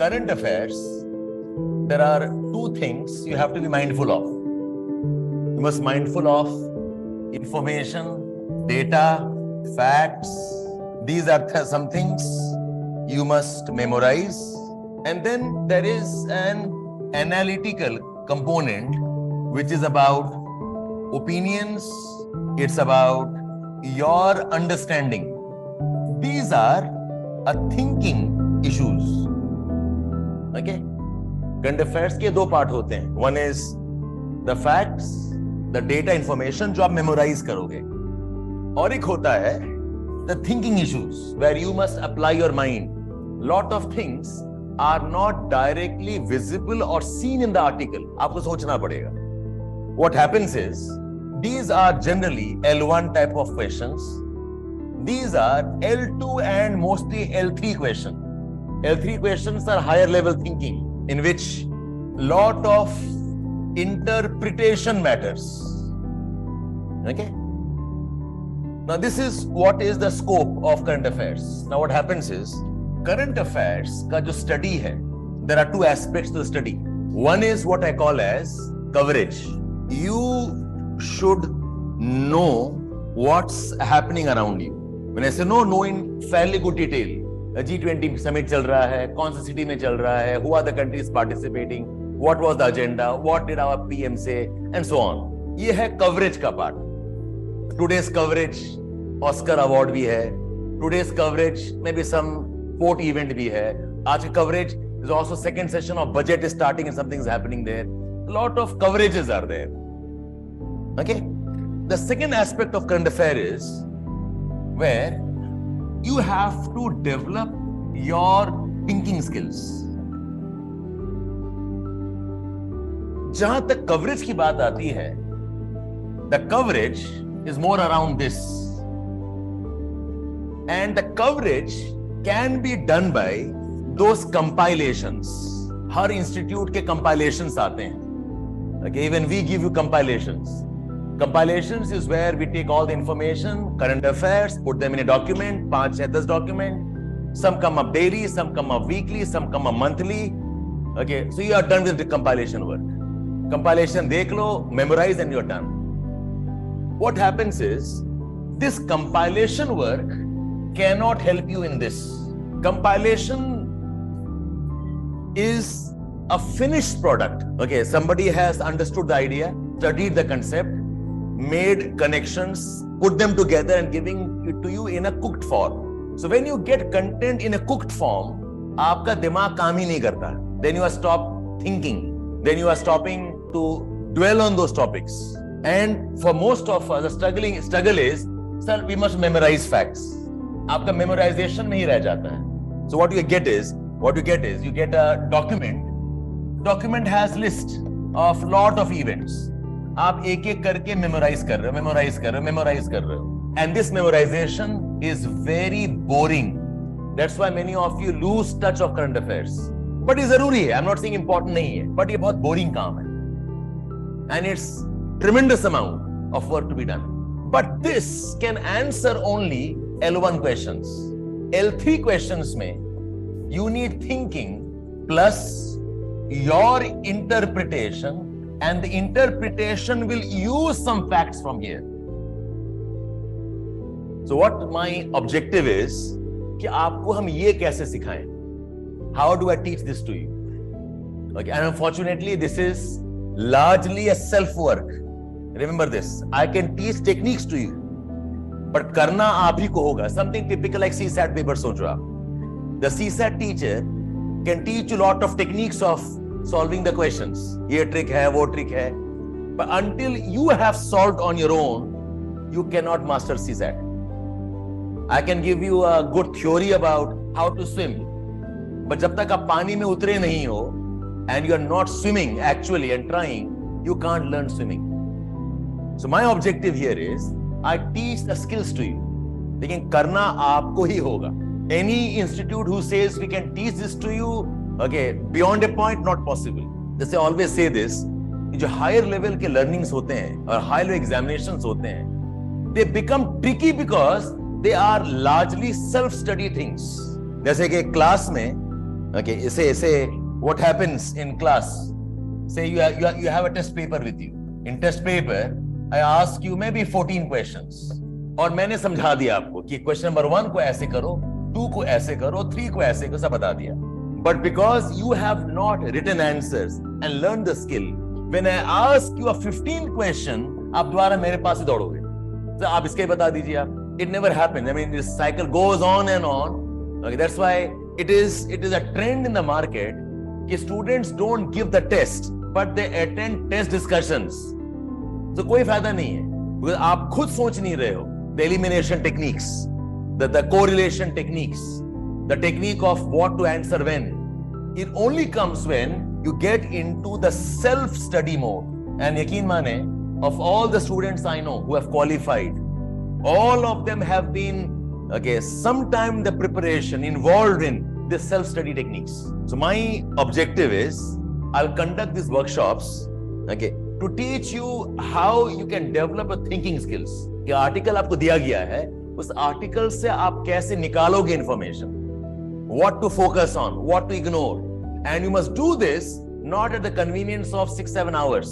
current affairs, there are two things you have to be mindful of. You must be mindful of information, data, facts. These are some things you must memorize. And then there is an analytical component, which is about opinions. It's about your understanding. These are a thinking issues. Okay? Current affairs के दो part होते हैं. One is the facts, the data information जो आप memorize करोगे. और एक होता है the thinking issues where you must apply your mind. Lot of things are not directly visible or seen in the article. आपको सोचना पड़ेगा. What happens is these are generally L1 type of questions. These are L2 and mostly L3 questions. L3 questions are higher level thinking, in which lot of interpretation matters. Okay? Now this is what is the scope of current affairs. Now what happens is, current affairs का जो study है, there are two aspects to the study. One is what I call as coverage. You should know what's happening around you. When I say know in fairly good detail. G20 summit चल रहा है, कौन सी city में चल रहा है, who are the countries participating, what was the agenda, what did our PM say, and so on. ये है coverage का part. Today's coverage, Oscar award भी है. Today's coverage, maybe some sport event भी है. आज की coverage is also second session of budget is starting and something is happening there. A lot of coverages are there. Okay? The second aspect of current affair is where you have to develop your thinking skills. जहां तक coverage की बात आती है, the coverage is more around this. And the coverage can be done by those compilations. Her institute के compilations आते हैं. Okay, even we give you compilations. Compilations is where we take all the information, current affairs, put them in a document, 5 या 10 document. Some come up daily, some come up weekly, some come up monthly. Okay, so you are done with the compilation work. Compilation देख लो, memorize and you are done. What happens is, this compilation work cannot help you in this. Compilation is a finished product. Okay, somebody has understood the idea, studied the concept, made connections, put them together and giving it to you in a cooked form. So when you get content in a cooked form, आपका दिमाग काम ही नहीं करता. Then you are stop thinking. Then you are stopping to dwell on those topics. And for most of us, the struggle is, sir, we must memorize facts. आपका memorization नहीं रह जाता है. So what you get is you get a document. Document has list of lot of events. आप एक एक करके memorize कर रहे हो. And this memorization is very boring. That's why many of you lose touch of current affairs. But ये जरूरी है. I'm not saying important नहीं है. But ये बहुत boring काम है. And it's tremendous amount of work to be done. But this can answer only L1 questions. L3 questions में you need thinking plus your interpretation, and the interpretation will use some facts from here. So what my objective is कि आपको हम ये कैसे सिखाएं? How do I teach this to you? Okay, and unfortunately this is largely a self work. Remember this, I can teach techniques to you, but करना आप ही को होगा. Something typical like CSAT paper सोचो आप. The CSAT teacher can teach you lot of techniques of solving the questions. ये trick है, वो trick है. But until you have solved on your own, you cannot master CSAT. I can give you a good theory about how to swim. But जब तक आप पानी में उतरे नहीं हो, and you are not swimming actually and trying, you can't learn swimming. So my objective here is, I teach the skills to you. लेकिन करना आपको ही होगा. Any institute who says we can teach this to you, okay, beyond a point, not possible. जैसे always say this, जो higher level के learnings होते हैं और high level examinations होते हैं, they become tricky because they are largely self-study things. जैसे कि क्लास में Okay, say what happens in class. Say you have a test paper with you. In test paper, I ask you maybe 14 questions. और मैंने समझा दिया आपको कि question number 1 को ऐसे करो, 2 को ऐसे करो, 3 को ऐसे करो, सब बता दिया. But because you have not written answers and learned the skill, when I ask you a 15 question, आप दोबारा मेरे पास ही दौड़ोगे. तो आप इसके बता दीजिए आप. It never happens. I mean, this cycle goes on and on. Okay, that's why it is a trend in the market कि students don't give the test, but they attend test discussions. तो कोई फायदा नहीं है, because आप खुद सोच नहीं रहे हो. The elimination techniques, the correlation techniques, the technique of what to answer when. It only comes when you get into the self-study mode. And yaqeen mane, of all the students I know who have qualified, all of them have been, okay, sometime the preparation involved in this self-study techniques. So my objective is, I'll conduct these workshops, okay, to teach you how you can develop a thinking skills. कि article आपको दिया गया है, उस article से आप कैसे निकालोगे information, what to focus on, what to ignore, and you must do this not at the convenience of 6-7 hours.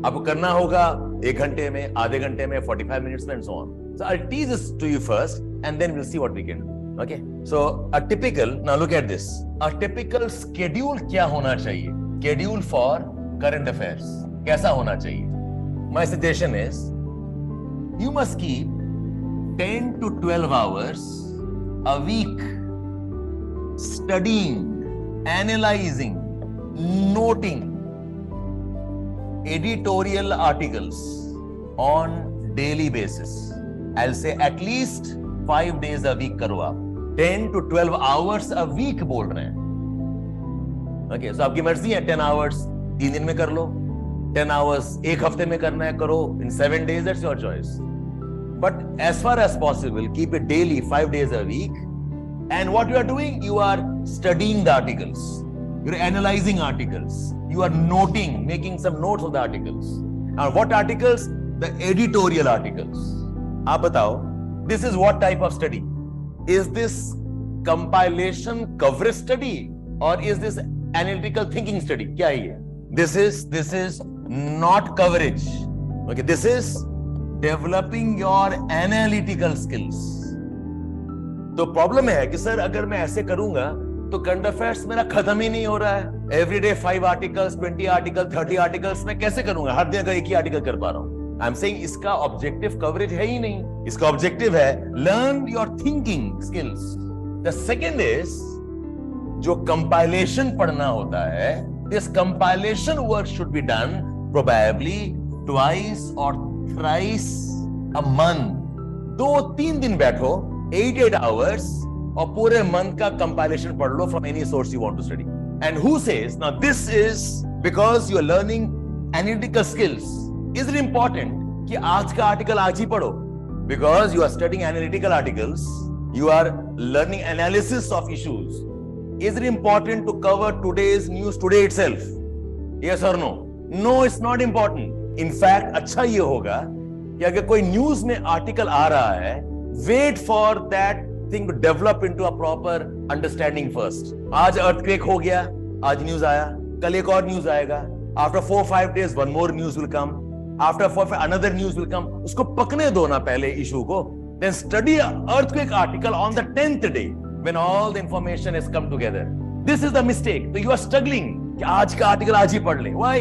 आपको करना होगा 1 घंटे में, आधे घंटे में, 45 minutes में, and so on. So I'll teach this to you first, and then we'll see what we can do. Okay? So a typical, now look at this. A typical schedule क्या होना चाहिए? Schedule for current affairs. कैसा होना चाहिए? My suggestion is, you must keep 10 to 12 hours a week studying, analyzing, noting editorial articles on daily basis. I'll say at least 5 days a week करो आप. 10 to 12 hours a week बोल रहे हैं. Okay, so आपकी मर्जी है. 10 hours 3 दिन में कर लो, 10 hours 1 हफ्ते में करना है करो, in 7 days, that's your choice. But as far as possible, keep it daily, 5 days a week. And what you are doing, you are studying the articles. You're analyzing articles. You are noting, making some notes of the articles. Now, what articles? The editorial articles. आप बताओ, this is what type of study? Is this compilation coverage study or is this analytical thinking study? क्या है ये? This is not coverage. Okay, this is developing your analytical skills. तो problem है कि sir अगर मैं ऐसे करूंगा तो करंट अफेयर्स मेरा खत्म ही नहीं हो रहा है. एवरीडे 5 आर्टिकल्स, 20 आर्टिकल, 30 आर्टिकल्स मैं कैसे करूंगा? हर दिन अगर एक ही आर्टिकल कर पा रहा हूं. आई एम सेइंग इसका ऑब्जेक्टिव कवरेज है ही नहीं. इसका ऑब्जेक्टिव है learn your thinking skills. The second is जो कंपाइलेशन पढ़ना होता है, this compilation work should be done probably twice और thrice a month. 2-3 दिन बैठो, 8 hours, और पूरे मंथ का कंपाइलेशन पढ़ लो from any source you want to study. And who says, now this is because you are learning analytical skills. Is it important कि आज का आर्टिकल आज ही पढ़ो? Because you are studying analytical articles, you are learning analysis of issues. Is it important to cover today's news today itself? Yes or no? No, it's not important. In fact, अच्छा ये होगा कि अगर कोई news में article आ रहा है, wait for that thing to develop into a proper understanding first. आज earthquake हो गया, आज न्यूज आया, कल एक और न्यूज आएगा. After 4-5 days, one more news will come. After 4-5, another news will come. उसको पकने दो ना पहले इशू को. Then study an earthquake article on the 10th day when all the information has come together. This is the mistake. So you are struggling कि आज का article आज ही पढ़ ले. Why?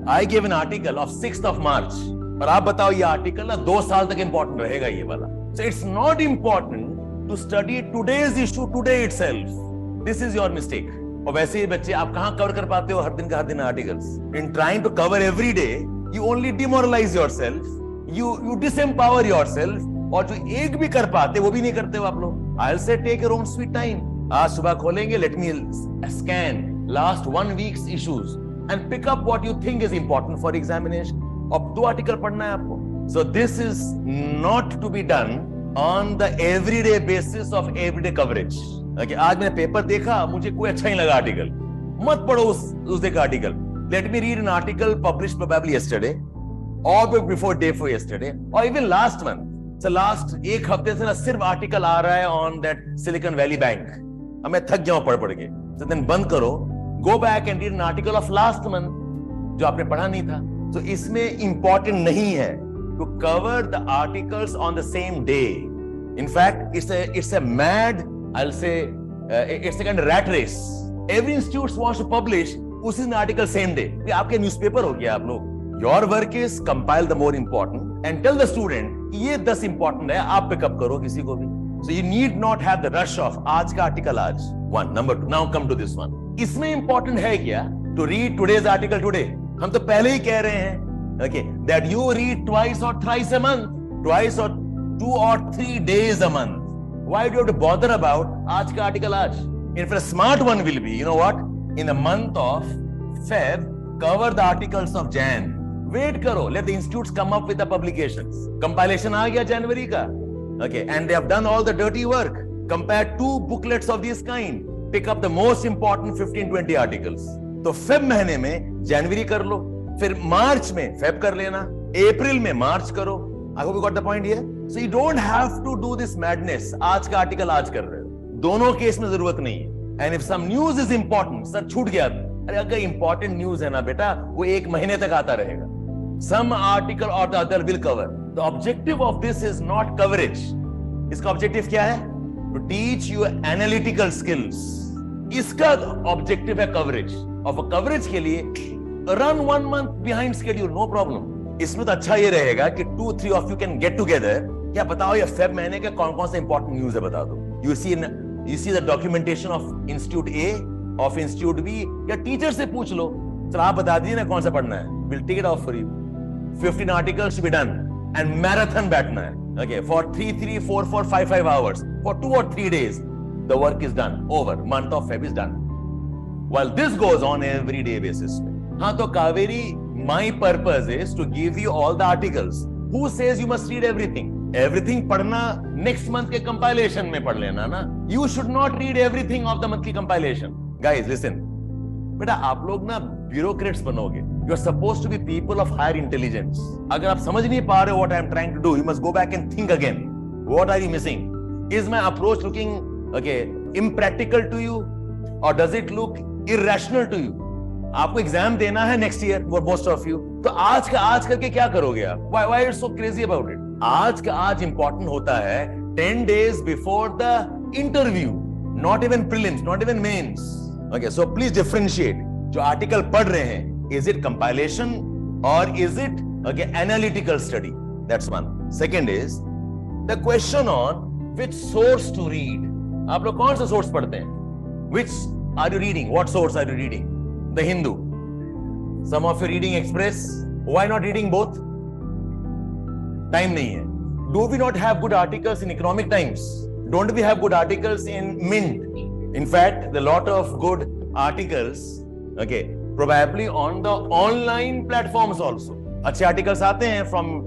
I gave an article of 6th of March. और आप बताओ ये आर्टिकल ना 2 साल तक इंपॉर्टेंट रहेगा ये वाला. So it's not important to study today's issue today itself. This is your mistake. और वैसे ही बच्चे आप कहाँ कवर कर पाते हो हर दिन का हर दिन articles? In trying to cover every day, you only demoralize yourself. You disempower yourself. और जो एक भी कर पाते वो भी नहीं करते हो आप लोग. I'll say take your own sweet time. आज सुबह खोलेंगे, let me scan last 1 week's issues and pick up what you think is important for examination. अब 2 आर्टिकल पढ़ना है आपको. So this is not to be done on the everyday basis of everyday coverage. Okay, आज मैंने paper देखा, मुझे कोई अच्छा नहीं लगा आर्टिकल, मत पढ़ो उस दिन का article. Let me read an article published probably yesterday or before day before yesterday or even last month. So last 1 हफ्ते से ना सिर्फ आर्टिकल आ रहा है on that Silicon Valley Bank. अब मैं थक गया हूं पढ़ के. So then बंद करो, go back and read an article of last month जो आपने पढ़ा नहीं था. So इसमें important नहीं है to cover the articles on the same day. In fact, it's a mad, I'll say, it's a kind of rat race. Every institute wants to publish उसी दिन article same day. ये आपके newspaper हो गया आप लोग. Your work is compile the more important and tell the student ये 10 important है, आप pick up करो किसी को भी. So you need not have the rush of आज का article आज. One. Number two. Now come to this one. इसमें important है क्या to read today's article today? हम तो पहले ही कह रहे हैं, okay, that you read twice or thrice a month, twice or 2 or 3 days a month. Why do you have to bother about आज का article आज? In fact, a smart one will be, you know what? In the month of Feb, cover the articles of Jan. Wait करो, let the institutes come up with the publications. Compilation आ गया January का, okay, and they have done all the dirty work. Compare 2 booklets of this kind. Pick up the most important 15-20 articles. तो Feb महीने में January कर लो, फिर March में Feb कर लेना, April में March करो. I hope you got the point here. So you don't have to do this madness. आज का article आज कर रहे हो. दोनों केस में जरूरत नहीं है. And if some news is important, sir छूट गया. अरे अगर important news है ना बेटा, वो 1 महीने तक आता रहेगा. Some article or the other will cover. The objective of this is not coverage. इसका objective क्या है? To teach you analytical skills. इसका objective है coverage. और for coverage के लिए run 1 month behind schedule, no problem. इसमें तो अच्छा ये रहेगा कि 2-3 of you can get together. क्या बताओ ये Feb महीने के कौन-कौन से important news है बता दो. You see the documentation of Institute A, of Institute B, या टीचर से पूछ लो. चलो आप बता दीजिए ना कौन सा पढ़ना है. We'll take it off for you. 15 articles to be done and marathon बैठना है. Okay, for 3, 4, 5 hours. For 2 or 3 days, the work is done. Over. Month of Feb is done. While this goes on every day basis. हाँ तो Kaveri, my purpose is to give you all the articles. Who says you must read everything? Everything पढ़ना next month के compilation में पढ़ लेना ना. You should not read everything of the monthly compilation. Guys, listen. बेटा आप लोग ना bureaucrats बनोगे. You are supposed to be people of higher intelligence. अगर आप समझ नहीं पा रहे हो what I am trying to do, you must go back and think again. What are you missing? Is my approach looking impractical to you, or does it look irrational to you? आपको exam देना है next year for most of you, तो आज का आज करके क्या करोगे आप? Why are you so crazy about it? आज का आज इंपॉर्टेंट होता है 10 days before the interview, not even prelims, not even mains. Okay, so please differentiate. जो आर्टिकल पढ़ रहे हैं, is it compilation or is it analytical study? That's one. Second is the question on which source to read. आप लोग कौन सा source पढ़ते हैं? Which are you reading? What source are you reading? The Hindu. Some of you reading Express. Why not reading both? Time नहीं है. Do we not have good articles in Economic Times? Don't we have good articles in Mint? In fact, the lot of good articles, probably on the online platforms also. अच्छे articles आते हैं from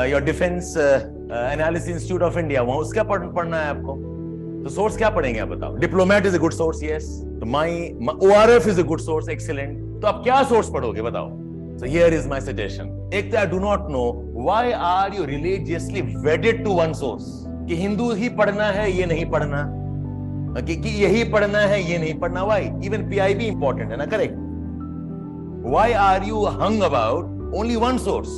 your Defense Analysis Institute of India. वहाँ उसका पढ़ना है आपको. तो source क्या पढ़ेंगे आप बताओ? Diplomat is a good source, yes. तो my ORF is a good source, excellent. तो आप क्या सोर्स पढ़ोगे बताओ? So here is my suggestion. एक तो I do not know why are you religiously wedded to one source, कि हिंदू ही पढ़ना है ये नहीं पढ़ना, कि यही पढ़ना है ये नहीं पढ़ना. व्हाई? इवन PIB इंपॉर्टेंट है ना, correct? Why are you hung about only one source?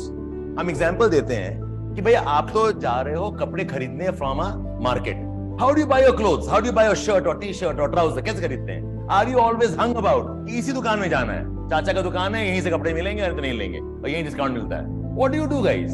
हम एग्जांपल देते हैं कि भैया आप तो जा रहे हो कपड़े खरीदने from a market. How do you buy your clothes? How do you buy your shirt or T-shirt or trouser? कैसे खरीदते हैं? Are you always hung about इसी दुकान में जाना है, चाचा का दुकान है, यहीं से कपड़े मिलेंगे, अरे तो नहीं लेंगे और यहीं डिस्काउंट मिलता है? What do you do, guys?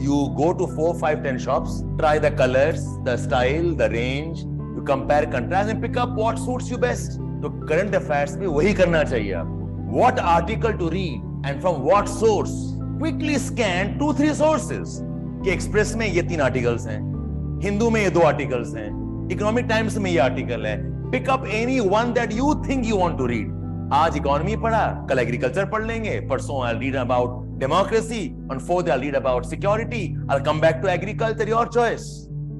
You go to 4, 5, 10 shops, try the colors, the style, the range, you compare, contrast and pick up what suits you best. तो current affairs में वही करना चाहिए आपको. What article to read and from what source? Quickly scan 2-3 sources. कि Express में ये 3 articles हैं, हिंदू में ये 2 आर्टिकल्स हैं, इकोनॉमिक टाइम्स में ये आर्टिकल है. Pick up any one that you think you want to read. आज इकोनॉमी पढ़ा, कल एग्रीकल्चर पढ़ लेंगे, परसों I read about democracy, on fourth I read about security, I come back to agriculture. Your choice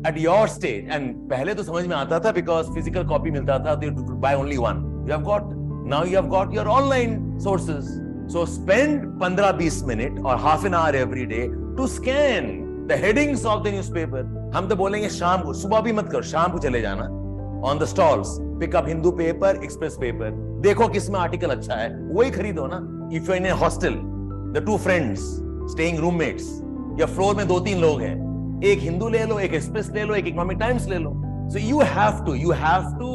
at your stage. And पहले तो समझ में आता था बिकॉज फिजिकल कॉपी मिलता था, तो you buy only one. You have got, now you have got your online sources. So spend 15-20 minute और half an hour every day to scan the headings of the newspaper. हम तो बोलेंगे शाम को, सुबह भी मत करो, शाम को चले जाना. On the stalls, pick up Hindu paper, Express paper, देखो किसमें आर्टिकल अच्छा है, वही खरीदो ना. If you in a hostel, the two friends staying roommates, या फ्लोर में 2-3 लोग हैं, एक हिंदू ले लो, एक एक्सप्रेस ले लो, एक इकोनॉमिक टाइम्स ले लो. So you have to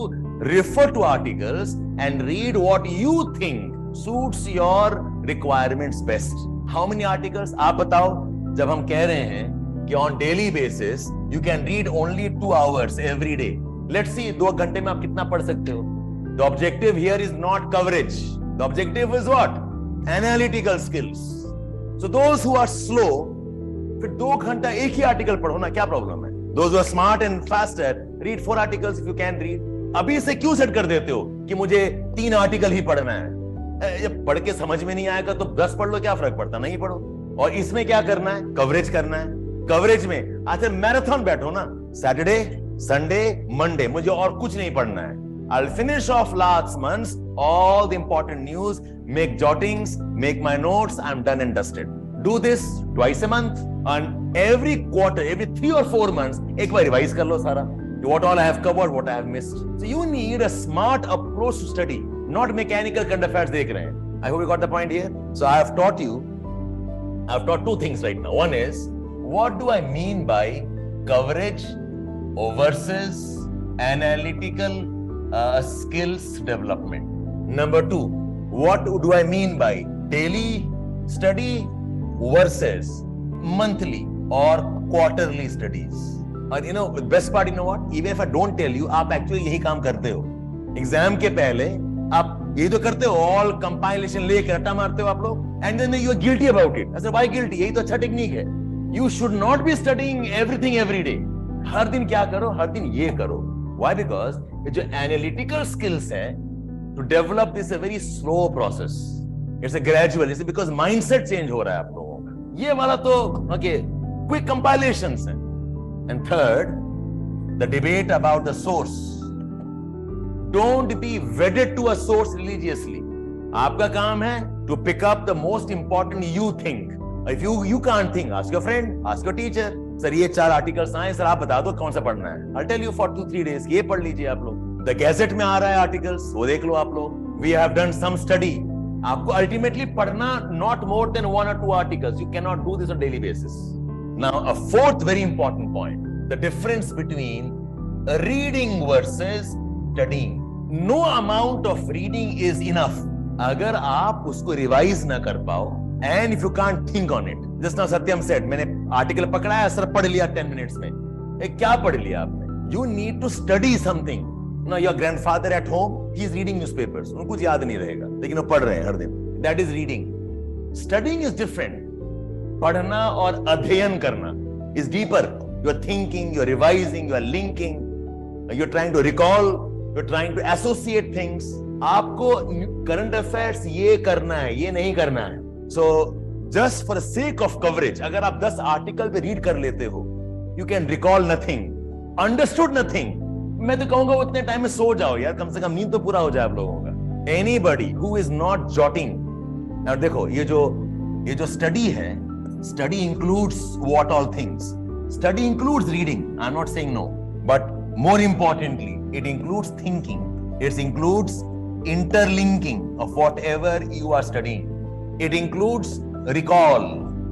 refer to articles and read what you think suits your requirements best. How many articles? आप बताओ. जब हम कह रहे हैं कि on daily basis you can read only 2 hours every day. Let's see 2 घंटे में आप कितना पढ़ सकते हो. The objective here is not coverage. The objective is what? Analytical skills. So those who are slow, फिर 2 घंटा एक ही आर्टिकल पढ़ो ना, क्या प्रॉब्लम है? Those who are smart and faster, read 4 articles if you can read. अभी से क्यों सेट कर देते हो कि मुझे 3 आर्टिकल ही पढ़ना है? जब पढ़ के समझ में नहीं आएगा तो 10 पढ़ लो, क्या फर्क पड़ता, नहीं पढ़ो. और इसमें क्या करना है? कवरेज करना है. कवरेज में अच्छा मैराथन बैठो ना, सैटरडे, संडे, मंडे, मुझे और कुछ नहीं पढ़ना है. I'll finish off last month's all the important news, make jottings, make my notes, I'm done and dusted. Do this twice a month, and every quarter, every 3 or 4 months, एक बार revise कर लो सारा. What all I have covered, what I have missed. So you need a smart approach to study, not mechanical current affairs देख रहे हैं. I hope you got the point here. So I have taught 2 things right now. One is, what do I mean by coverage versus analytical skills development? Number 2, what do I mean by daily study versus monthly or quarterly studies? और you know, the best part, you know what? Even if I don't tell you, आप actually यही काम करते हो. Exam के पहले आप यही तो करते हो, all compilation लेके रट्टा मारते हो आप लोग, and then you are guilty about it. I said, why guilty? यही तो अच्छा टेक्निक है. You should not be studying everything every day. हर दिन क्या करो? हर दिन ये करो. Why? Because जो analytical skills है, to develop this is a very slow process. It's a gradual. It's because mindset change हो रहा है आप लोगों का. ये वाला तो okay, quick compilations है. And third, the debate about the source. Don't be wedded to a source religiously. आपका काम है to pick up the most important you think. If you can't think, ask your friend, ask your teacher. Sir ये 4 articles आए, sir आप बता दो कौन सा पढ़ना है. I'll tell you for 2-3 days. ये पढ़ लीजिए आप लोग. The Gazette में आ रहा है आर्टिकल्स, वो देख लो आप लोग. We have done some study. आपको ultimately पढ़ना not more than 1 or 2 articles. You cannot do this on daily basis. Now, a 4th very important point, the difference between reading versus studying. No amount of reading is enough. अगर आप उसको revise ना कर पाओ, and if you can't think on it. Just now Satyam said, मैंने article पकड़ा है, sir पढ़ लिया 10 minutes में. क्या पढ़ लिया आपने? You need to study something. Now your grandfather at home, he is reading newspapers. उनको कुछ याद नहीं रहेगा, लेकिन वो पढ़ रहे हैं हर दिन. That is reading. Studying is different. पढ़ना और अध्ययन करना is deeper. You are thinking, you are revising, you are linking, you are trying to recall, you are trying to associate things. आपको current affairs ये करना है, ये नहीं करना है. So just for the sake of coverage, अगर आप 10 आर्टिकल पे रीड कर लेते हो, you can recall nothing, understood nothing. मैं तो कहूंगा उतने टाइम में सो जाओ यार, कम से कम नींद तो पूरा हो जाए आप लोगों का. Anybody who is not jotting, और देखो ये जो स्टडी है, study includes what all things? Study includes reading. I'm not saying no, but more importantly, it includes thinking. It includes interlinking of whatever you are studying. It includes recall.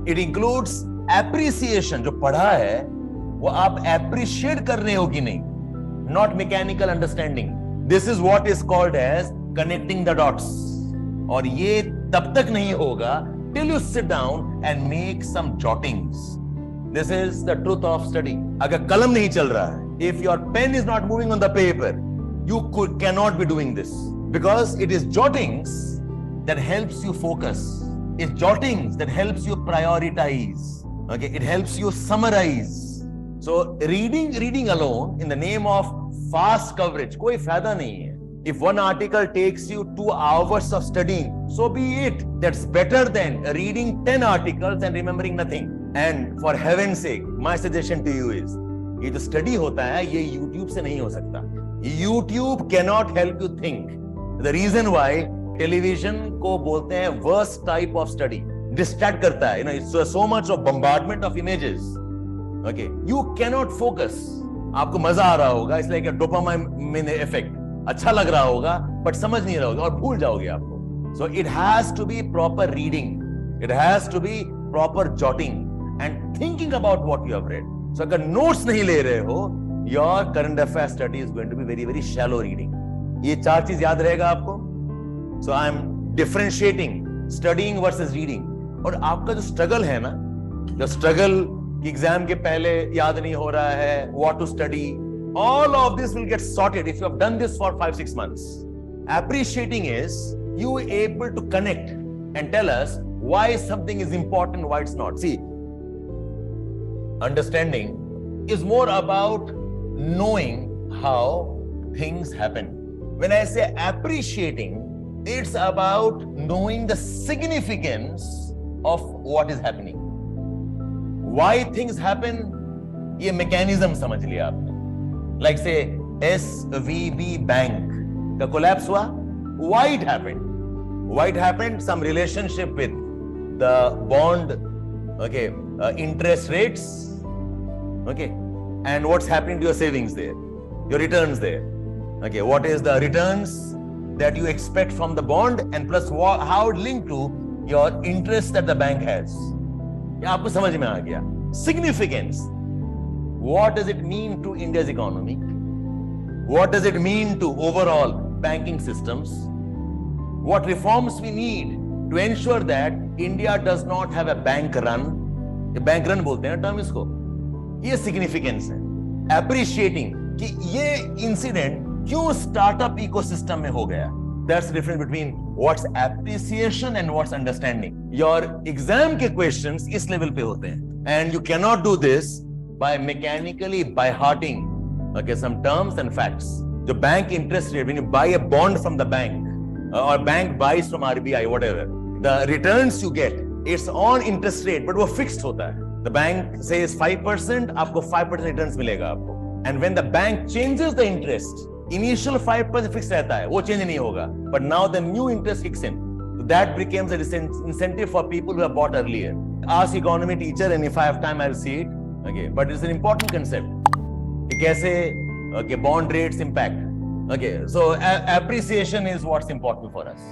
It includes appreciation. जो पढ़ा है वो आप appreciate कर रहे हो कि नहीं? Not mechanical understanding. This is what is called as connecting the dots. और ये तब तक नहीं होगा till you sit down and make some jottings. This is the truth of study. अगर कलम नहीं चल रहा है, if your pen is not moving on the paper, you cannot be doing this, because it is jottings that helps you focus. It's jottings that helps you prioritize. Okay, it helps you summarize. So reading alone in the name of fast coverage कोई फायदा नहीं है. If one article takes you 2 hours of studying, so be it. That's better than reading 10 articles and remembering nothing. And for heaven's sake, my suggestion to you is, ये जो study होता है, ये YouTube से नहीं हो सकता. YouTube cannot help you think. The reason why television को बोलते हैं worst type of study. Distract करता है. You know, it's so much of bombardment of images. Okay, you cannot focus. आपको मजा आ रहा होगा, it's like a dopamine effect. अच्छा लग रहा होगा बट समझ नहीं रहोगे और भूल जाओगे आपको. So it has to be proper reading, it has to be proper jotting and thinking about what you have read. So अगर नोट्स नहीं ले रहे हो, your current affair study is going to be very very shallow reading. ये 4 चीज याद रहेगा आपको. So I am differentiating studying versus reading. और आपका जो स्ट्रगल है ना, जो स्ट्रगल एग्जाम के पहले याद नहीं हो रहा है, what to study, all of this will get sorted if you have done this for 5-6 months. Appreciating is you able to connect and tell us why something is important, why it's not. See, understanding is more about knowing how things happen. When I say appreciating, it's about knowing the significance of what is happening. Why things happen, ये mechanism समझ लिया आपने. Like say SVB Bank का collapse हुआ. Why it happened? Why it happened? Some relationship with the bond, okay, interest rates, okay, and what's happening to your savings there, your returns there, okay. What is the returns that you expect from the bond, and plus how it linked to your interest that the bank has. ये आपको समझ में आ गया. Significance. What does it mean to India's economy? What does it mean to overall banking systems? What reforms we need to ensure that India does not have a bank run? Bank run बोलते हैं term इसको. ये significance है. Appreciating कि ये incident क्यों startup ecosystem में हो गया. That's the difference between what's appreciation and what's understanding. Your exam के questions इस level पे होते हैं. And you cannot do this by mechanically by hearting, okay, some terms and facts. The bank interest rate, when you buy a bond from the bank or bank buys from RBI, whatever, the returns you get, it's on interest rate, but वो fixed होता है. The bank says 5%, आपको 5% returns मिलेगा आपको. And when the bank changes the interest, initial 5% fixed रहता है, वो change नहीं होगा. But now the new interest kicks in. So that becomes a incentive for people who have bought earlier. Ask economy teacher, and if I have time, I'll see it. Okay, but it's an important concept. कि कैसे bond rates impact. Okay, so appreciation is what's important for us.